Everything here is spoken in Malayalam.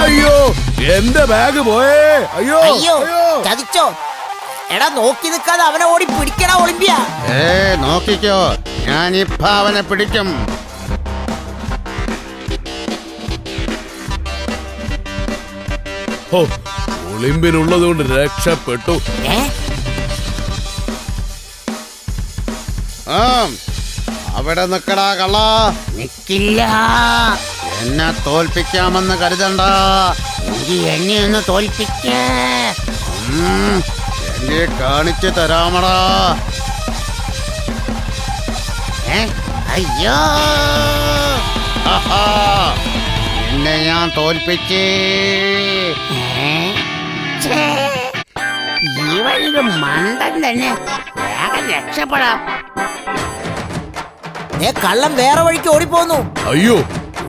അയ്യോ എന്റെ ബാഗ് പോയേ. അയ്യോ അയ്യോ ചതിച്ചോ. എടാ നോക്കി നിൽക്കാതെ അവനെ ഓടി പിടിക്കടാ ഒളിമ്പിയ. നോക്കിക്കോ, ഞാനിപ്പ അവനെ പിടിക്കും. ഒളിമ്പിനുള്ളത് കൊണ്ട് രക്ഷപ്പെട്ടു. അവിടെ നിക്കടാ കള്ള. നിക്കില്ല. എന്നെ തോൽപ്പിക്കാമെന്ന് കരുതണ്ട. എന്നെ ഒന്ന് തോൽപ്പിക്കേ. എന്നെ കാണിച്ചു തരാമടാ. അയ്യോ എന്നെ ഞാൻ തോൽപ്പിച്ചേ. ഇവനൊരു മണ്ടൻ തന്നെ. വേഗം രക്ഷപ്പെടാം. കള്ളം വേറെ വഴിക്ക് ഓടിപ്പോന്നു. അയ്യോ